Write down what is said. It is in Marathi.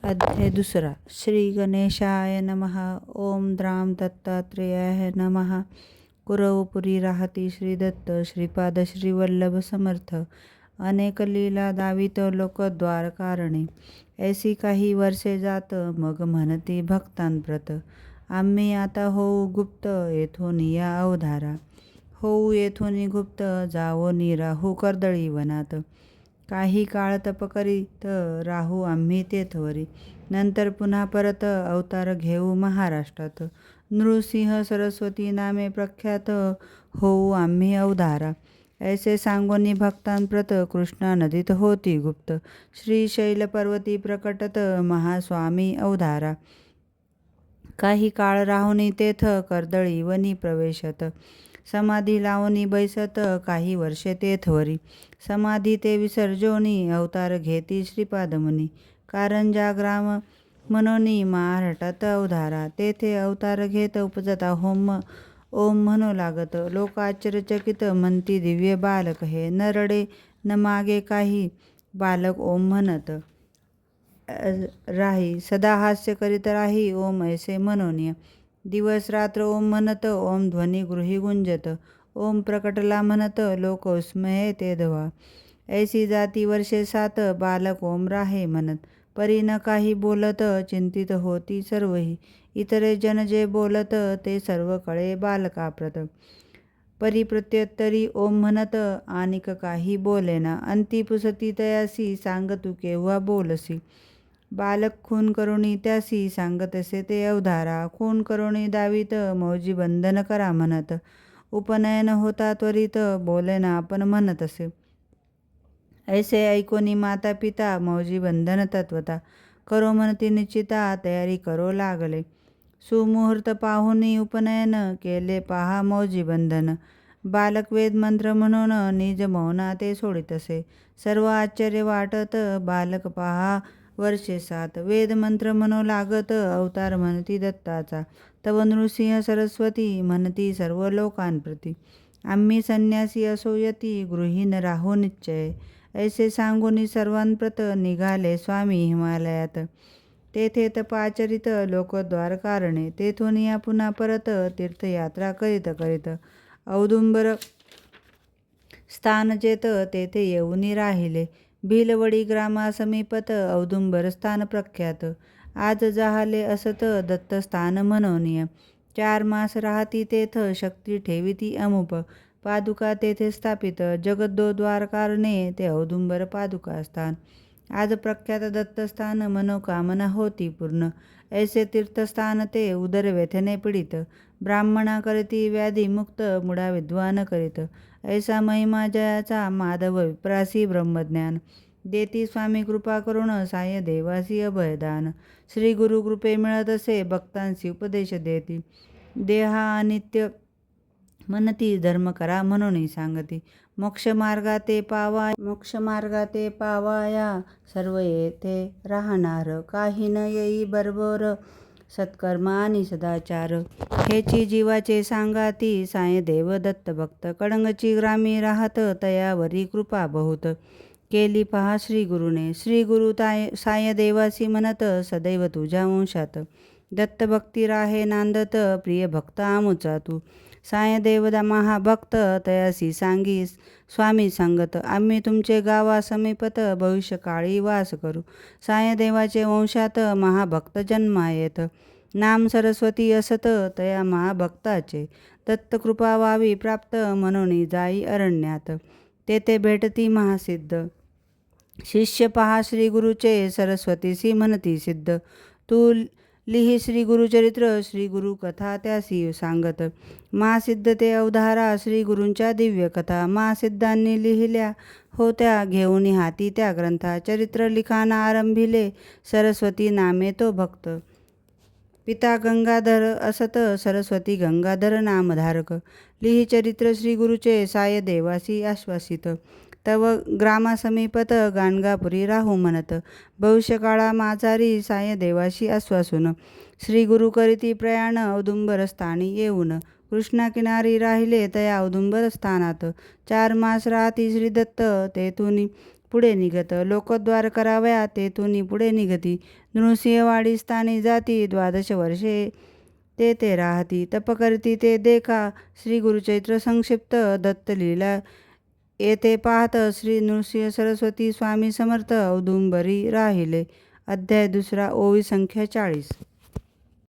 अध्याय दुसरा. श्री गणेशाय नमः. ओम द्राम दत्तात्रेयाय नमः. कुरवपुरी राहती श्री दत्त श्रीपाद श्री वल्लभ समर्थ. अनेक लीला दावित लोकद्वार कारणे. ऐसी काही वर्षे जात मग म्हणती भक्तांप्रत. आम्ही आता होऊ गुप्त येथून या अवधारा. होऊ येथून गुप्त जावो राहू कर्दळी वनात. काही काळ तप करीत राहू आम्ही तेथवरी. नंतर पुन्हा परत अवतार घेऊ महाराष्ट्रात. नृसिंह सरस्वती नामे प्रख्यात होऊ आम्ही अवधारा. ऐसे सांगोनी भक्तांप्रत कृष्णा नदीत होती गुप्त. श्रीशैल पर्वती प्रकटत महास्वामी अवधारा. काही काळ राहुनी तेथ कर्दळी वनी प्रवेशत. समाधी लावणी बैसत काही वर्षे तेथवरी. समाधी ते विसर्जोनी अवतार घेती श्रीपादमुनी. कारंजा ग्राम मनोनी महाराष्ट्रात अवधारा. तेथे अवतार घेत उपजता होम ओम म्हणू लागत. लोक आश्चर्यचकित म्हणती दिव्य बालक हे. न रडे न मागे काही बालक ओम म्हणत राही. सदा हास्य करीत राही ओम ऐसे मनोनिय. दिवस रात्र ओम म्हणत ओम ध्वनी गृही गुंजत. ओम प्रकटला म्हणत लोक विस्मये ते धवा. ऐसी जाती वर्षे 7 बालक ओम राहे म्हणत. परी न काही बोलत चिंतित होती सर्वही. इतरे जन जे बोलत ते सर्व कळे बालकाप्रत. परी प्रत्युत्तरी ओम म्हणत आनिक काही बोलेना. अंती पुसती तयासी सांग तू केव्हा बोलसी. बालक खून करुणी त्यासी सांगतसे ते अवधारा. खून करुणी दावीत मौजी बंधन करा म्हणत. उपनयन होता त्वरित बोलेना आपण म्हणतसे. ऐसे ऐकोनी माता पिता मौजी बंधन तत्वता. करो म्हणती निश्चिता तयारी करो लागले. सुमुहूर्त पाहुनी उपनयन केले पहा मौजी बंधन. बालक वेद मंत्र म्हणून निज मौना ते सोडितसे. सर्व आश्चर्य वाटत बालक पहा वर्षे 7. वेद मंत्र म्हणू लागत अवतार म्हणती दत्ताचा. तव नृसिंह सरस्वती म्हणती सर्व लोकांप्रती. आम्ही संन्यासी असो यती गृहीन राहू निश्चय. ऐसे सांगूनी सर्वांप्रत निघाले स्वामी हिमालयात. तेथे तपाचरित लोकद्वार कारणे. तेथून या पुन्हा परत तीर्थयात्रा करीत करीत औदुंबर स्थान जेत तेथे येऊनी राहिले. भिलवडी ग्रामासमीपत औदुंबर स्थान प्रख्यात. आज जाहले असत दत्तस्थान मनोनीय. 4 मास राहती तेथ शक्ती ठेविती अमुप. पादुका तेथे स्थापित जगद्द्वार कारणे ते औदुंबर पादुका स्थान. आज प्रख्यात दत्तस्थान मनोकामना होती पूर्ण. ऐसे तीर्थस्थान ते उदर व्यथेने पीडित. ब्राह्मणा करीती व्याधी मुक्त मुडा विद्वान करीत. ऐसा महिमा जयाचा माधव विप्रासी ब्रह्मज्ञान. देती स्वामी कृपा करुण साय देवासी अभयदान. श्री गुरु कृपे मिळत असे भक्तांसी उपदेश देती. देहा अनित्य म्हणती धर्म करा म्हणून सांगती. मोक्ष मार्गाते पावाया सर्व येथे राहणार. काही न येई बरोबर सत्कर्म आणि सदाचार. हेची जीवाचे सांगाती साय देव दत्त भक्त. कडंगची ग्रामी राहत तयावरी कृपा बहुत. केली पहा श्री गुरुने. श्री गुरु साय देवासी म्हणत सदैव तुझ्या वंशात. दत्त भक्ती राहे नांदत प्रिय भक्त आमुचा तू. साय देवदा महाभक्त तयासी सांगी स्वामी सांगत. आम्ही तुमचे गावा समीपत भविष्यकाळी वास करू. साय देवाचे वंशात महाभक्त जन्मा येत. नाम सरस्वती असत तया महाभक्ताचे. दत्तकृपा व्हावी प्राप्त म्हणून जाई अरण्यात. तेथे भेटती महासिद्ध. शिष्य पहा श्री गुरुचे सरस्वतीसी म्हणती सिद्ध. तू लिही श्री गुरुचरित्र श्री गुरु कथा त्यासी सांगत. महासिद्ध ते अवधारा श्री गुरूंच्या दिव्य कथा. महासिद्धांनी लिहिल्या होत्या घेऊन हाती त्या ग्रंथा. चरित्र लिखाणा आरंभिले सरस्वती नामे तो भक्त. पिता गंगाधर असत सरस्वती गंगाधर नामधारक. लिही चरित्र श्री गुरुचे साय देवासी आश्वासित. तव ग्रामासमीपत गाणगापुरी राहू म्हणत. भविष्यकाळा माझारी साय देवाशी आश्वासून. श्री गुरु करीती प्रयाण औदुंबर स्थानी येऊन. कृष्णा किनारी राहिले तया औदुंबर स्थानात. 4 मास राहती श्री दत्त तेथून पुढे निघत. लोकद्वार करावया तेथुनी पुढे निघती. नृसिंहवाडी स्थानी जाती 12 वर्षे ते राहती. तप करती ते देखा. श्री गुरुचरित्र संक्षिप्त दत्तलीला येथे पाहत श्री नृसिंह सरस्वती स्वामी समर्थ औदुंबरी राहिले. अध्याय 2 ओवी संख्या 40.